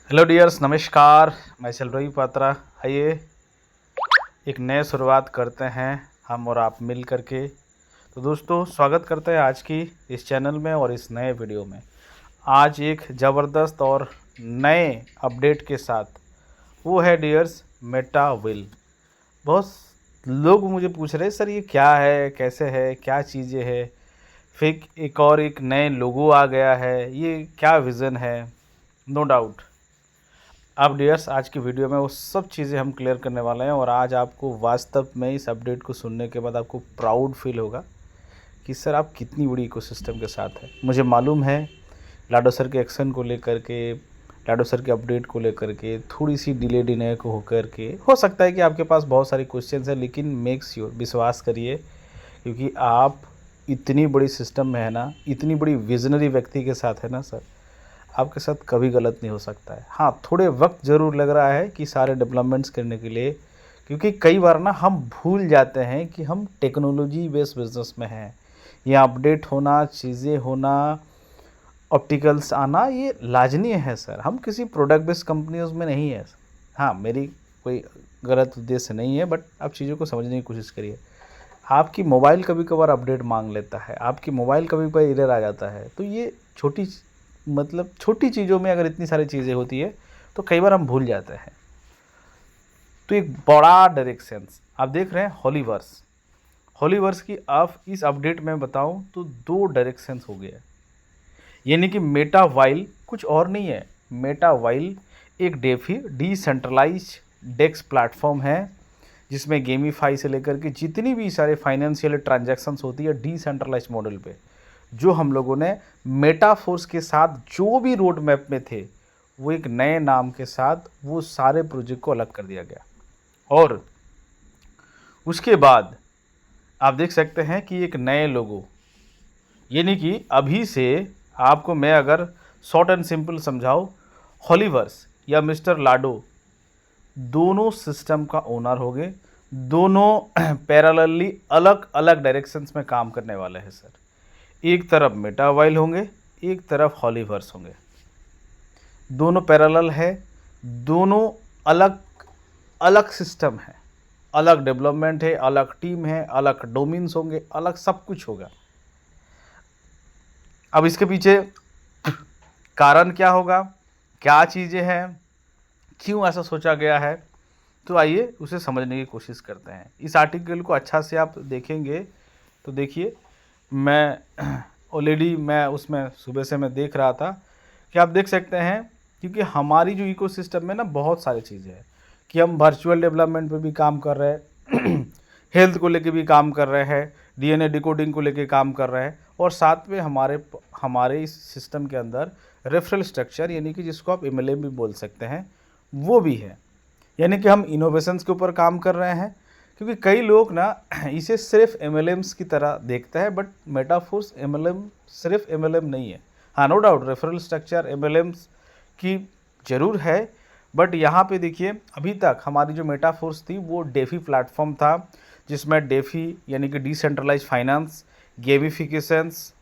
Hello dears, नमस्कार। मैं चलरई पात्रा। आइए एक नए शुरुआत करते हैं हम और आप मिल करके। तो दोस्तों, स्वागत करते हैं आज की इस चैनल में और इस नए वीडियो में। आज एक ज़बरदस्त और नए अपडेट के साथ, वो है डियर्स मेटा विल। बहुत लोग मुझे पूछ रहे हैं, सर ये क्या है, कैसे है, क्या चीज़ें हैं। फिर एक नए लोगो आ गया है, ये क्या विज़न है। नो डाउट अब डियर्स आज की वीडियो में वो सब चीज़ें हम क्लियर करने वाले हैं और आज आपको वास्तव में इस अपडेट को सुनने के बाद आपको प्राउड फील होगा कि सर आप कितनी बड़ी इकोसिस्टम के साथ हैं। मुझे मालूम है लाडो सर के एक्शन को लेकर के, लाडो सर के अपडेट को लेकर के थोड़ी सी डिले को होकर के हो सकता है कि आपके पास बहुत सारी क्वेश्चंस हैं, लेकिन मेक श्योर, विश्वास करिए, क्योंकि आप इतनी बड़ी सिस्टम में है ना, इतनी बड़ी विजनरी व्यक्ति के साथ है ना सर, आपके साथ कभी गलत नहीं हो सकता है। हाँ, थोड़े वक्त ज़रूर लग रहा है कि सारे डेवलपमेंट्स करने के लिए, क्योंकि कई बार ना हम भूल जाते हैं कि हम टेक्नोलॉजी बेस्ड बिजनेस में हैं। ये अपडेट होना, चीज़ें होना, ऑप्टिकल्स आना, ये लाजनी है सर। हम किसी प्रोडक्ट बेस्ड कंपनीज में नहीं है। हाँ, मेरी कोई गलत उद्देश्य नहीं है, बट आप चीज़ों को समझने की कोशिश करिए। आपकी मोबाइल कभी कभार अपडेट मांग लेता है, आपकी मोबाइल कभी कभार एरर आ जाता है, तो ये छोटी चीज़ों में अगर इतनी सारी चीज़ें होती है तो कई बार हम भूल जाते हैं। तो एक बड़ा डायरेक्शंस आप देख रहे हैं, हॉलीवर्स। हॉलीवर्स की आप इस अपडेट में बताऊं तो दो डायरेक्शंस हो गए, यानी कि मेटा वाइल कुछ और नहीं है। मेटा वाइल एक डेफी डिसेंट्रलाइज डेस्क प्लेटफॉर्म है, जिसमें गेमीफाई से लेकर के जितनी भी सारे फाइनेंशियल ट्रांजैक्शंस होती है डिसेंट्रलाइज मॉडल पे, जो हम लोगों ने मेटाफोर्स के साथ जो भी रोड मैप में थे, वो एक नए नाम के साथ वो सारे प्रोजेक्ट को अलग कर दिया गया। और उसके बाद आप देख सकते हैं कि एक नए लोगो, यानी कि अभी से आपको मैं अगर शॉर्ट एंड सिंपल समझाऊँ, हॉलीवर्स या मिस्टर लाडो दोनों सिस्टम का ओनर हो गए। दोनों पैरेलली अलग अलग डायरेक्शंस में काम करने वाले हैं सर। एक तरफ मेटावाइल होंगे, एक तरफ हॉलीवर्स होंगे। दोनों पैरेलल है, दोनों अलग अलग सिस्टम है, अलग डेवलपमेंट है, अलग टीम है, अलग डोमेन्स होंगे, अलग सब कुछ होगा। अब इसके पीछे कारण क्या होगा, क्या चीज़ें हैं, क्यों ऐसा सोचा गया है, तो आइए उसे समझने की कोशिश करते हैं। इस आर्टिकल को अच्छा से आप देखेंगे तो देखिए, मैं ऑलरेडी मैं उसमें सुबह से मैं देख रहा था कि आप देख सकते हैं, क्योंकि हमारी जो इकोसिस्टम में ना बहुत सारी चीज़ें हैं कि हम वर्चुअल डेवलपमेंट पे भी काम कर रहे हैं, हेल्थ को लेके भी काम कर रहे हैं, डीएनए डिकोडिंग को लेके काम कर रहे हैं, और साथ में हमारे इस सिस्टम के अंदर रेफरल स्ट्रक्चर, यानी कि जिसको आप एमएलएम भी बोल सकते हैं, वो भी है। यानी कि हम इनोवेशंस के ऊपर काम कर रहे हैं, क्योंकि कई लोग ना इसे सिर्फ एमएलएम्स की तरह देखते हैं, बट मेटाफोर्स एमएलएम सिर्फ एमएलएम नहीं है। हाँ, नो डाउट रेफरल स्ट्रक्चर एमएलएम्स की ज़रूर है, बट यहाँ पे देखिए, अभी तक हमारी जो मेटाफोर्स थी वो डेफी प्लेटफॉर्म था, जिसमें डेफी यानी कि डिसेंट्रलाइज फाइनेंस, गेमिफिकेशंस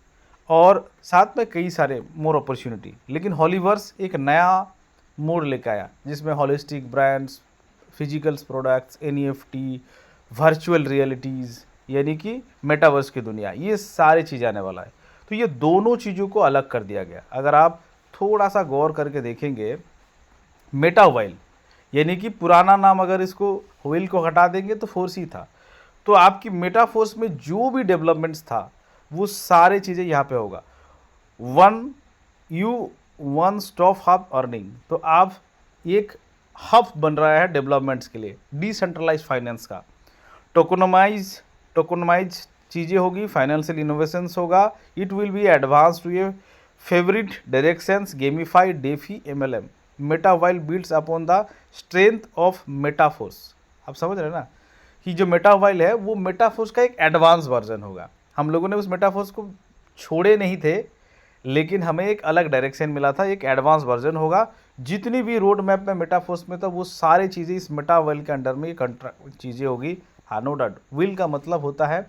और साथ में कई सारे मोर अपॉर्चुनिटी। लेकिन हॉलीवर्स एक नया मोड लेकर आया, जिसमें holistic brands, physicals products, NEFT, virtual realities, यानी कि मेटावर्स की दुनिया, ये सारी चीज़ आने वाला है। तो ये दोनों चीज़ों को अलग कर दिया गया। अगर आप थोड़ा सा गौर करके देखेंगे, मेटा व्हाइल यानी कि पुराना नाम, अगर इसको व्हील को हटा देंगे तो फोर्स ही था, तो आपकी मेटाफोर्स में जो भी डेवलपमेंट्स था वो सारे चीज़ें यहाँ पे होगा। One you one stop hub earning, तो आप एक हब बन रहा है डेवलपमेंट्स के लिए, डिसेंट्रलाइज फाइनेंस का। टोकनमाइज चीज़ें होगी, फाइनेंशियल इनोवेशंस होगा, it will be advance to a favorite directions, gamified DeFi MLM, Metaville builds upon the strength of Metaforce. आप समझ रहे हैं ना कि जो मेटावाइल है वो मेटाफोर्स का एक एडवांस वर्जन होगा। हम लोगों ने उस मेटाफोर्स को छोड़े नहीं थे, लेकिन हमें एक अलग डायरेक्शन मिला था, एक एडवांस वर्जन होगा। जितनी भी रोड मैप में मेटाफोर्स में था वो सारी चीज़ें इस मेटावेल के अंडर में चीज़ें होगी। हाँ, नो डाउट, विल का मतलब होता है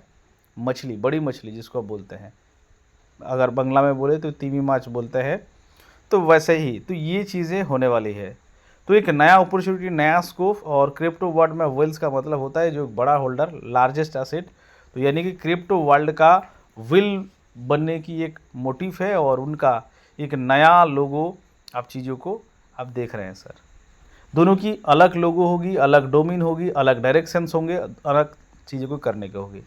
मछली, बड़ी मछली जिसको आप बोलते हैं, अगर बंगला में बोले तो तीमी माछ बोलते हैं। तो वैसे ही तो ये चीज़ें होने वाली है। तो एक नया अपॉर्चुनिटी, नया स्कोप, और क्रिप्टो वर्ल्ड में वेल्थ का मतलब होता है जो बड़ा होल्डर, लार्जेस्ट एसेट। तो यानी कि क्रिप्टो वर्ल्ड का विल बनने की एक मोटिव है और उनका एक नया लोगो आप चीज़ों को आप देख रहे हैं सर। दोनों की अलग लोगो होगी, अलग डोमेन होगी, अलग डायरेक्शंस होंगे, अलग चीज़ों को करने के होगी।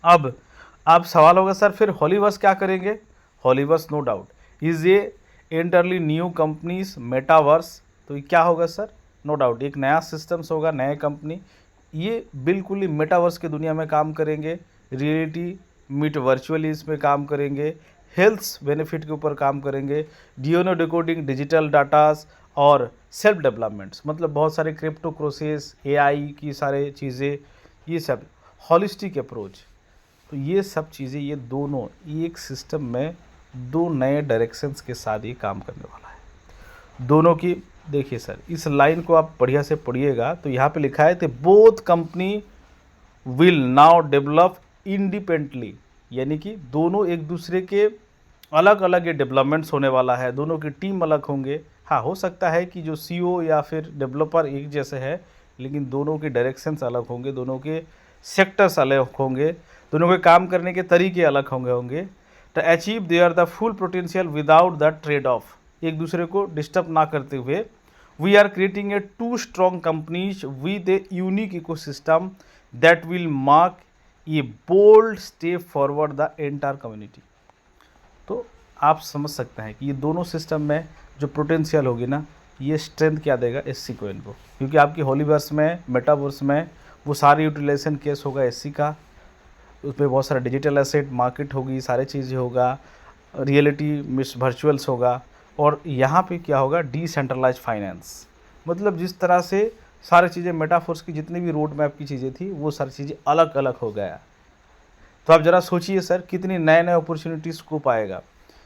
अब सवाल होगा सर फिर हॉलीवर्स क्या करेंगे? Holiverse no doubt is a entirely new companies metaverse. तो ये क्या होगा सर? नो डाउट एक नया सिस्टम्स होगा, नए कंपनी, ये बिल्कुल ही मेटावर्स की दुनिया में काम करेंगे, रियलिटी मीट वर्चुअली इसमें काम करेंगे, हेल्थ बेनिफिट के ऊपर काम करेंगे, डीएनए डिकोडिंग, डिजिटल डाटास और सेल्फ डेवलपमेंट्स, मतलब बहुत सारे क्रिप्टो प्रोसेस, एआई की सारे चीज़ें, ये सब हॉलिस्टिक अप्रोच। तो ये सब चीज़ें, ये दोनों एक सिस्टम में दो नए डायरेक्शंस के साथ ये काम करने वाला है। दोनों की देखिए सर, इस लाइन को आप बढ़िया से पढ़िएगा तो यहाँ पे लिखा है कि both company will now develop independently, यानी कि दोनों एक दूसरे के अलग अलग ये डेवलपमेंट्स होने वाला है, दोनों की टीम अलग होंगे। हाँ, हो सकता है कि जो सीईओ या फिर डेवलपर एक जैसे है, लेकिन दोनों के डायरेक्शंस अलग होंगे, दोनों के सेक्टर्स अलग होंगे, दोनों के काम करने के तरीके अलग होंगे to achieve their the full potential without the trade off, एक दूसरे को डिस्टर्ब ना करते हुए। We are creating a two strong companies with a unique ecosystem that will mark a bold step forward the entire community. तो आप समझ सकते हैं कि ये दोनों सिस्टम में जो पोटेंशियल होगी ना, ये स्ट्रेंथ क्या देगा एससी कोइन को, क्योंकि आपकी हॉलीवर्स में, मेटावर्स में वो सारी यूटिलाइजेशन केस होगा एससी का, उसमें बहुत सारा डिजिटल एसेट मार्केट होगी, सारी चीज़ें होगा, रियलिटी मिस वर्चुअल्स होगा, और यहाँ पे क्या होगा डिसेंट्रलाइज फाइनेंस। मतलब जिस तरह से सारी चीज़ें मेटाफोर्स की जितनी भी रोड मैप की चीज़ें थी वो सारी चीज़ें अलग अलग हो गया। तो आप ज़रा सोचिए सर कितनी नए नए अपॉर्चुनिटीज़ स्कोप आएगा।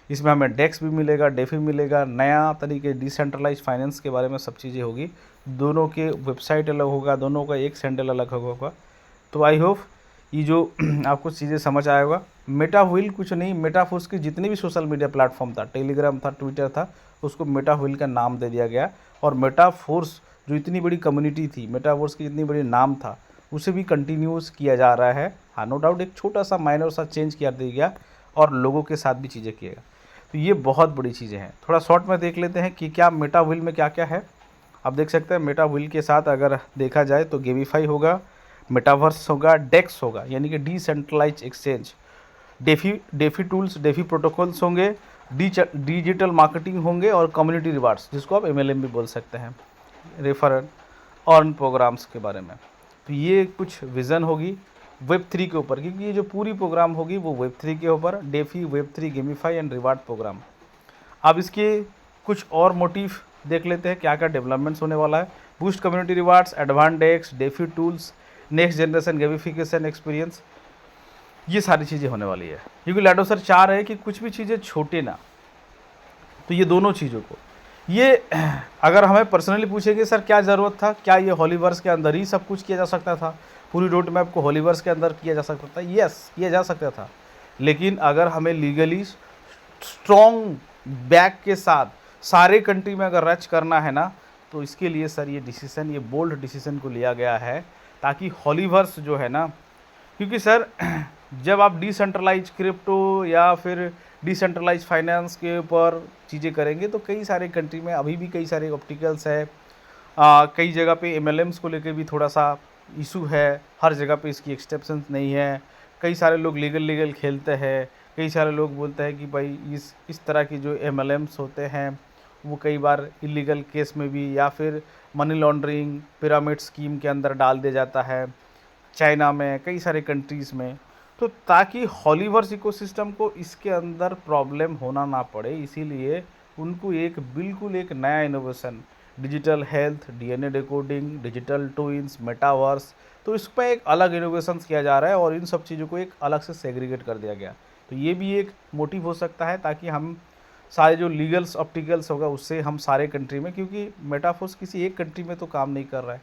इसमें हमें डेक्स भी मिलेगा, डेफी मिलेगा, नया तरीके डिसेंट्रलाइज फाइनेंस के बारे में सब चीज़ें होगी, दोनों के वेबसाइट अलग होगा, दोनों का एक सैंडल अलग होगा। तो आई होप ये जो आपको चीज़ें समझ आया होगा। मेटा व्हील कुछ नहीं, मेटाफोर्स की जितनी भी सोशल मीडिया प्लेटफॉर्म था, टेलीग्राम था, ट्विटर था, उसको मेटा व्हील का नाम दे दिया गया। और मेटाफोर्स जो इतनी बड़ी कम्युनिटी थी, मेटाफोर्स की इतनी बड़ी नाम था, उसे भी कंटिन्यूस किया जा रहा है। हाँ, नो डाउट एक छोटा सा माइनर सा चेंज किया दिया गया और लोगों के साथ भी चीज़ें किएगा। तो ये बहुत बड़ी चीज़ें हैं। थोड़ा शॉर्ट में देख लेते हैं कि क्या मेटा व्हील में क्या क्या है। आप देख सकते हैं मेटा व्हील के साथ अगर देखा जाए तो गेमीफाई होगा, मेटावर्स होगा, डेक्स होगा यानी कि decentralise exchange, DeFi tools, DeFi protocols होंगे, डिजिटल मार्केटिंग होंगे, और कम्युनिटी रिवार्ड्स जिसको आप एमएलएम भी बोल सकते हैं, रेफर अर्न प्रोग्राम्स के बारे में। तो ये कुछ विज़न होगी वेब3 के ऊपर, क्योंकि ये जो पूरी प्रोग्राम होगी वो वेब3 के ऊपर, डेफी, वेब3, गेमीफाई एंड रिवार्ड प्रोग्राम। अब इसके कुछ और मोटिव देख लेते हैं क्या क्या डेवलपमेंट्स होने वाला है। Boost community rewards, advance DEX, DeFi tools, next generation gamification experience, ये सारी चीज़ें होने वाली है। क्योंकि लाडो सर चाह रहे हैं कि कुछ भी चीज़ें छोटे ना, तो ये दोनों चीज़ों को, ये अगर हमें पर्सनली पूछेंगे सर क्या ज़रूरत था, क्या ये हॉलीवर्स के अंदर ही सब कुछ किया जा सकता था, पूरी रोड मैप को हॉलीवर्स के अंदर किया जा सकता था? यस, किया जा सकता था, लेकिन अगर हमें लीगली स्ट्रॉन्ग बैक के साथ सारे कंट्री में अगर रच करना है ना, तो इसके लिए सर ये डिसीज़न, ये बोल्ड डिसीज़न को लिया गया है, ताकि हॉलीवर्स जो है ना, क्योंकि सर जब आप डिसेंट्रलाइज क्रिप्टो या फिर डिसेंट्रलाइज फाइनेंस के ऊपर चीज़ें करेंगे तो कई सारे कंट्री में अभी भी कई सारे ऑप्टिकल्स है, कई जगह पे एमएलएम्स को लेकर भी थोड़ा सा इशू है, हर जगह पे इसकी एक्सेप्शंस नहीं है, कई सारे लोग लीगल खेलते हैं, कई सारे लोग बोलते हैं कि भाई इस तरह की जो एमएलएम्स होते हैं वो कई बार इलीगल केस में भी या फिर मनी लॉन्ड्रिंग, पिरामिड स्कीम के अंदर डाल दिया जाता है, चाइना में, कई सारे कंट्रीज़ में। तो ताकि हॉलीवर्स इकोसिस्टम को इसके अंदर प्रॉब्लम होना ना पड़े, इसीलिए उनको एक बिल्कुल एक नया innovation, digital health, DNA decoding, digital twins, metaverse, तो इस पर एक अलग इनोवेशन किया जा रहा है और इन सब चीज़ों को एक अलग से सेग्रीगेट कर दिया गया। तो ये भी एक मोटिव हो सकता है ताकि हम सारे जो लीगल्स ऑप्टिकल्स होगा उससे हम सारे कंट्री में, क्योंकि मेटाफोर्स किसी एक कंट्री में तो काम नहीं कर रहा है,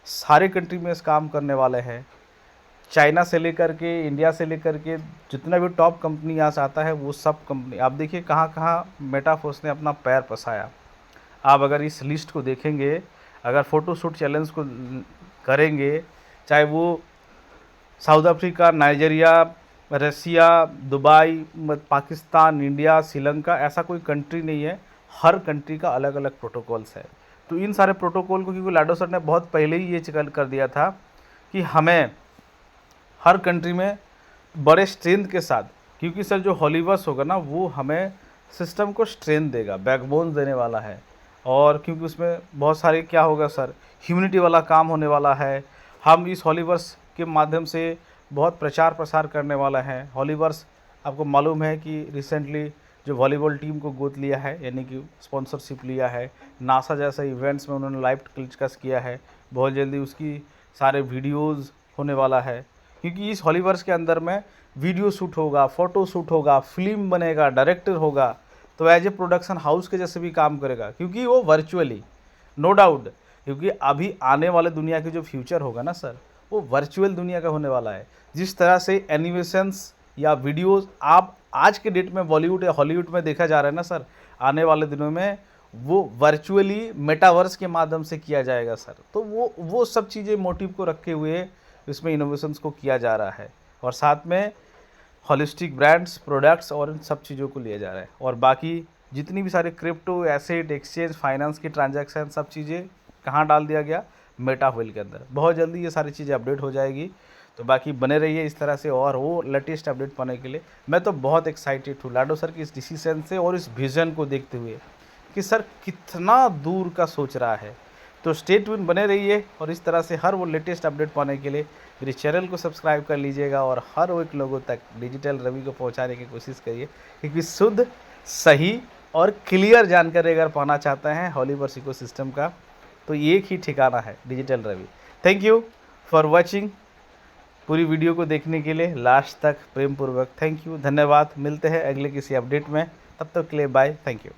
सारे कंट्री में इस काम करने वाले हैं। चाइना से लेकर के, इंडिया से लेकर के जितना भी टॉप कंपनी यहाँ से आता है, वो सब कंपनी आप देखिए कहाँ कहाँ मेटाफोर्स ने अपना पैर पसाया। आप अगर इस लिस्ट को देखेंगे, अगर फ़ोटोशूट चैलेंज को करेंगे, चाहे वो साउथ अफ्रीका, नाइजीरिया, रसिया, दुबई, पाकिस्तान, इंडिया, श्रीलंका, ऐसा कोई कंट्री नहीं है। हर कंट्री का अलग अलग प्रोटोकॉल्स है। तो इन सारे प्रोटोकॉल को, क्योंकि लाडो सर ने बहुत पहले ही ये कर दिया था कि हमें हर कंट्री में बड़े स्ट्रेंथ के साथ, क्योंकि सर जो हॉलीवर्स होगा ना, वो हमें सिस्टम को स्ट्रेंथ देगा, बैकबोन देने वाला है। और क्योंकि उसमें बहुत सारे क्या होगा सर, ह्यूमनिटी वाला काम होने वाला है। हम इस हॉलीवर्स के माध्यम से बहुत प्रचार प्रसार करने वाला है। हॉलीवर्स आपको मालूम है कि रिसेंटली जो वॉलीबॉल टीम को गोद लिया है, यानी कि स्पॉन्सरशिप लिया है, नासा जैसे इवेंट्स में उन्होंने लाइव टेलीकास्ट किया है। बहुत जल्दी उसकी सारे वीडियोज़ होने वाला है, क्योंकि इस हॉलीवर्स के अंदर में वीडियो शूट होगा, फ़ोटो शूट होगा, फिल्म बनेगा, डायरेक्टर होगा, तो एज ए प्रोडक्शन हाउस के जैसे भी काम करेगा, क्योंकि वो वर्चुअली, नो डाउट, क्योंकि अभी आने वाले दुनिया की जो फ्यूचर होगा ना सर, वो वर्चुअल दुनिया का होने वाला है। जिस तरह से एनिमेशंस या वीडियोस आप आज के डेट में बॉलीवुड या हॉलीवुड में देखा जा रहा है ना सर, आने वाले दिनों में वो वर्चुअली मेटावर्स के माध्यम से किया जाएगा सर। तो वो सब चीज़ें मोटिव को रखे हुए इसमें इनोवेशंस को किया जा रहा है, और साथ में हॉलिस्टिक ब्रांड्स, प्रोडक्ट्स और इन सब चीज़ों को लिया जा रहा है। और बाकी जितनी भी सारे क्रिप्टो, एसेट, एक्सचेंज, फाइनेंस की ट्रांजैक्शन, सब चीज़ें कहाँ डाल दिया गया, मेटावर्ल्ड के अंदर। बहुत जल्दी ये सारी चीज़ें अपडेट हो जाएगी। तो बाकी बने रहिए इस तरह से, और वो लेटेस्ट अपडेट पाने के लिए। मैं तो बहुत एक्साइटेड हूँ लाडो सर की इस डिसीजन से और इस विज़न को देखते हुए कि सर कितना दूर का सोच रहा है। तो स्टे ट्यून बने रहिए, और इस तरह से हर वो लेटेस्ट अपडेट पाने के लिए मेरे चैनल को सब्सक्राइब कर लीजिएगा, और हर वो एक लोगों तक डिजिटल रवि को पहुंचाने की कोशिश करिए, क्योंकि शुद्ध, सही और क्लियर जानकारी अगर पाना चाहते हैं हॉलीवर्स इकोसिस्टम का, तो एक ही ठिकाना है, digital Ravi. Thank you for watching. पूरी वीडियो को देखने के लिए लास्ट तक प्रेम पूर्वक थैंक यू, धन्यवाद। मिलते हैं अगले किसी अपडेट में, तब तक के लिए बाय, थैंक यू।